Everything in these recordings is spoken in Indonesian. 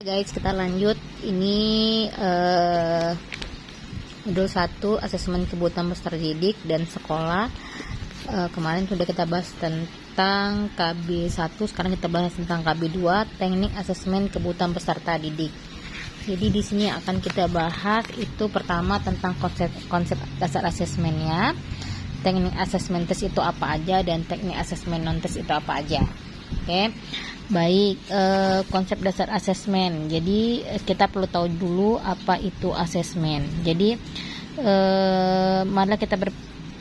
Guys, kita lanjut. Ini modul 1 asesmen kebutuhan peserta didik dan sekolah. Kemarin sudah kita bahas tentang KB1, sekarang kita bahas tentang KB2, teknik asesmen kebutuhan peserta didik. Jadi di sini akan kita bahas itu pertama tentang konsep dasar asesmennya, teknik asesmen tes itu apa aja, dan teknik asesmen non tes itu apa aja. Oke. Baik, konsep dasar asesmen. Jadi kita perlu tahu dulu apa itu asesmen. Jadi marilah kita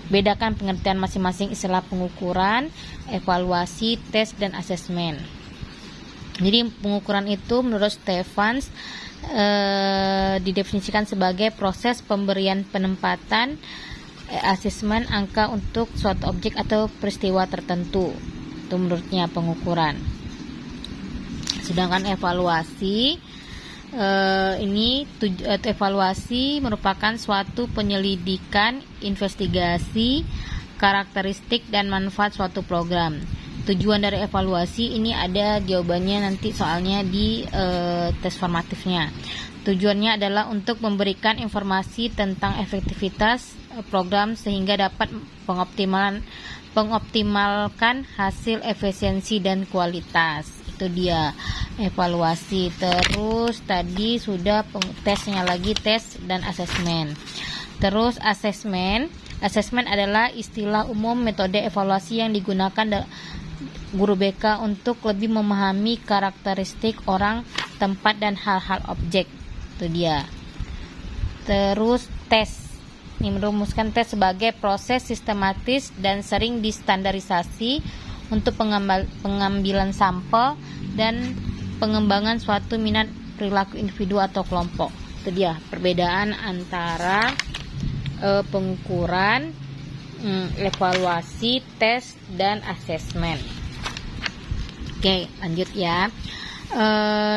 bedakan pengertian masing-masing istilah pengukuran, evaluasi, tes, dan asesmen. Jadi pengukuran itu menurut Stevens didefinisikan sebagai proses pemberian penempatan asesmen angka untuk suatu objek atau peristiwa tertentu. Itu menurutnya pengukuran. Sedangkan evaluasi evaluasi merupakan suatu penyelidikan, investigasi, karakteristik dan manfaat suatu program. Tujuan dari evaluasi ini ada jawabannya nanti soalnya di tes formatifnya. Tujuannya adalah untuk memberikan informasi tentang efektivitas program sehingga dapat mengoptimalkan hasil, efisiensi dan kualitas. Itu dia evaluasi. Terus tadi sudah tesnya lagi, tes dan asesmen. Terus asesmen adalah istilah umum metode evaluasi yang digunakan guru BK untuk lebih memahami karakteristik orang, tempat dan hal-hal objek. Itu dia. Terus tes. Ini merumuskan tes sebagai proses sistematis dan sering distandarisasi untuk pengambilan sampel dan pengembangan suatu minat perilaku individu atau kelompok. Itu dia perbedaan antara pengukuran, evaluasi, tes, dan asesmen. Oke, lanjut ya.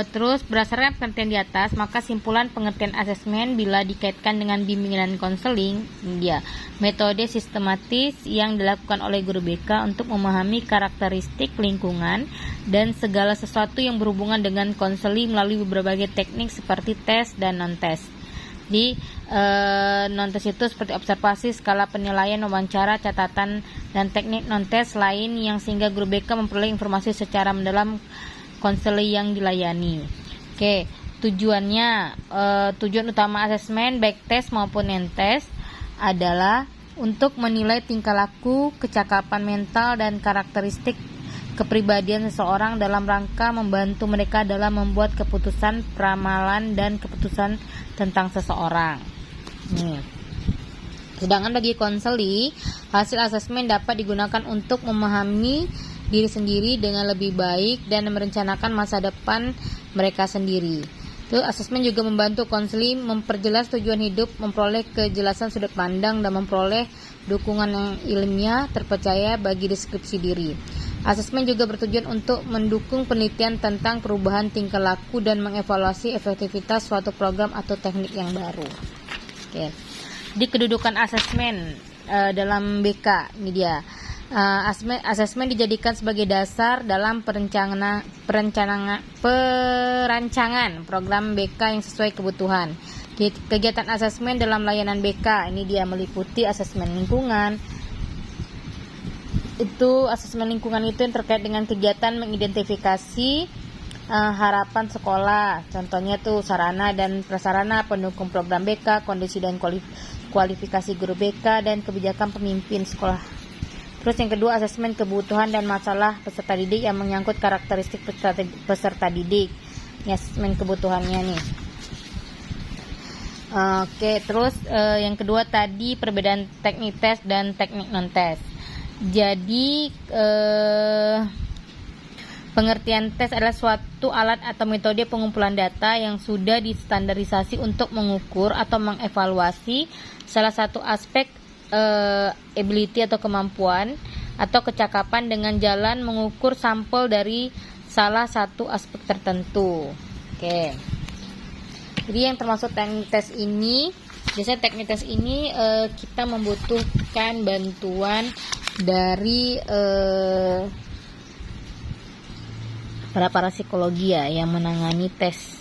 Terus berdasarkan pengertian di atas, maka simpulan pengertian asesmen bila dikaitkan dengan bimbingan dan konseling, dia metode sistematis yang dilakukan oleh guru BK untuk memahami karakteristik lingkungan dan segala sesuatu yang berhubungan dengan konseling melalui berbagai teknik seperti tes dan non-tes. Di non-tes itu seperti observasi, skala penilaian, wawancara, catatan, dan teknik non-tes lain yang sehingga guru BK memperoleh informasi secara mendalam konseling yang dilayani. Oke, tujuan utama asesmen baik tes maupun non-tes adalah untuk menilai tingkah laku, kecakapan mental dan karakteristik kepribadian seseorang dalam rangka membantu mereka dalam membuat keputusan, peramalan dan keputusan tentang seseorang. Sedangkan bagi konseli, hasil asesmen dapat digunakan untuk memahami diri sendiri dengan lebih baik dan merencanakan masa depan mereka sendiri. Terus asesmen juga membantu konseli memperjelas tujuan hidup, memperoleh kejelasan sudut pandang dan memperoleh dukungan yang ilmiah terpercaya bagi deskripsi diri. Asesmen juga bertujuan untuk mendukung penelitian tentang perubahan tingkah laku dan mengevaluasi efektivitas suatu program atau teknik yang baru. Oke. Di kedudukan asesmen dalam BK ini dia. Asesmen dijadikan sebagai dasar dalam perancangan program BK yang sesuai kebutuhan. Kegiatan asesmen dalam layanan BK ini dia meliputi asesmen lingkungan. Asesmen lingkungan itu yang terkait dengan kegiatan mengidentifikasi harapan sekolah. Contohnya tuh sarana dan prasarana pendukung program BK, kondisi dan kualifikasi guru BK, dan kebijakan pemimpin sekolah. Terus yang kedua, asesmen kebutuhan dan masalah peserta didik yang menyangkut karakteristik peserta didik. Ini asesmen kebutuhannya nih. Oke, terus yang kedua tadi perbedaan teknik tes dan teknik non-tes. Jadi pengertian tes adalah suatu alat atau metode pengumpulan data yang sudah distandarisasi untuk mengukur atau mengevaluasi salah satu aspek ability atau kemampuan atau kecakapan dengan jalan mengukur sampel dari salah satu aspek tertentu. Oke. Jadi yang termasuk teknik tes ini, biasanya teknik tes ini kita membutuhkan bantuan dari para psikologi ya yang menangani tes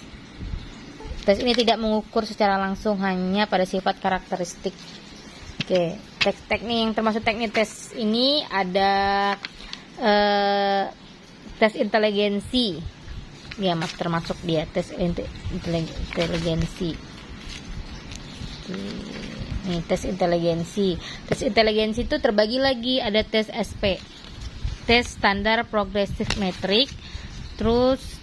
Tes ini tidak mengukur secara langsung, hanya pada sifat karakteristik. Oke, teknik yang termasuk teknik tes ini ada tes inteligensi. Ya, Mas, termasuk dia tes inteligensi. Nih, tes inteligensi. Tes inteligensi itu terbagi lagi, ada tes SP. Tes standar progressive metric. Terus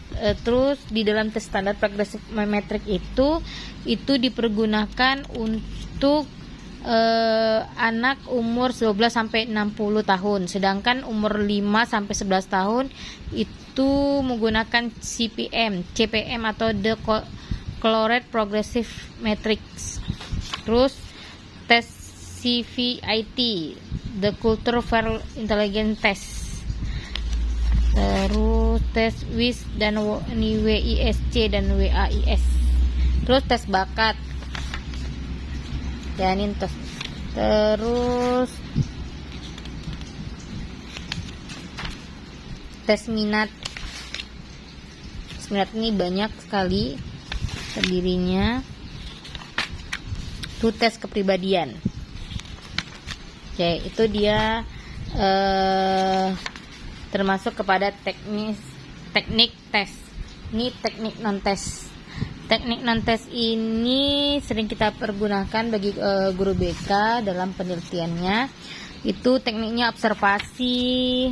di dalam tes standar progressive metric itu dipergunakan untuk anak umur 12 sampai 60 tahun, sedangkan umur 5 sampai 11 tahun itu menggunakan CPM atau the Colored Progressive Matrix. Terus tes CVIT, the Cultural Intelligence Test. Terus tes WIS dan WISC dan WAIS. Terus tes bakat. Jalanin tes. Terus tes minat. Tes minat ini banyak sekali terdirinya. Itu tes kepribadian. Oke, itu dia termasuk kepada teknik tes. Ini teknik non tes. Teknik non tes ini sering kita pergunakan bagi guru BK dalam penelitiannya. Itu tekniknya observasi,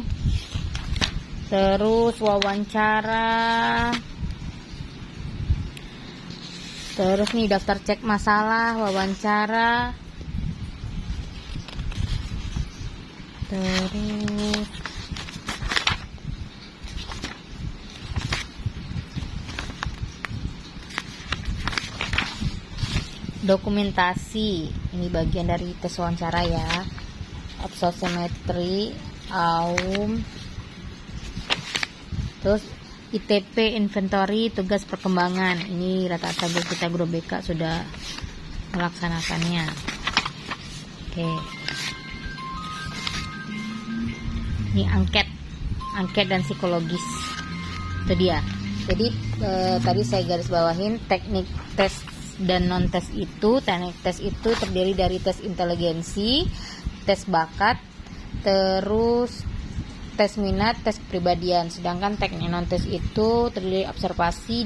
terus wawancara, terus nih daftar cek masalah, wawancara, terus dokumentasi. Ini bagian dari tes wawancara ya. Absosiometri, AUM, terus ITP, inventory, tugas perkembangan. Ini rata-rata kita guru BK sudah melaksanakannya. Oke. Ini angket dan psikologis. Itu dia. Jadi tadi saya garis bawahin teknik tes dan non tes itu. Teknik tes itu terdiri dari tes inteligensi, tes bakat, terus tes minat, tes kepribadian. Sedangkan teknik non tes itu terdiri dari observasi,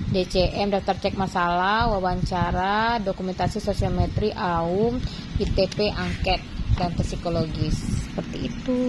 DCM, daftar cek masalah, wawancara, dokumentasi sosiometri, AUM, ITP, angket, dan tes psikologis. Seperti itu.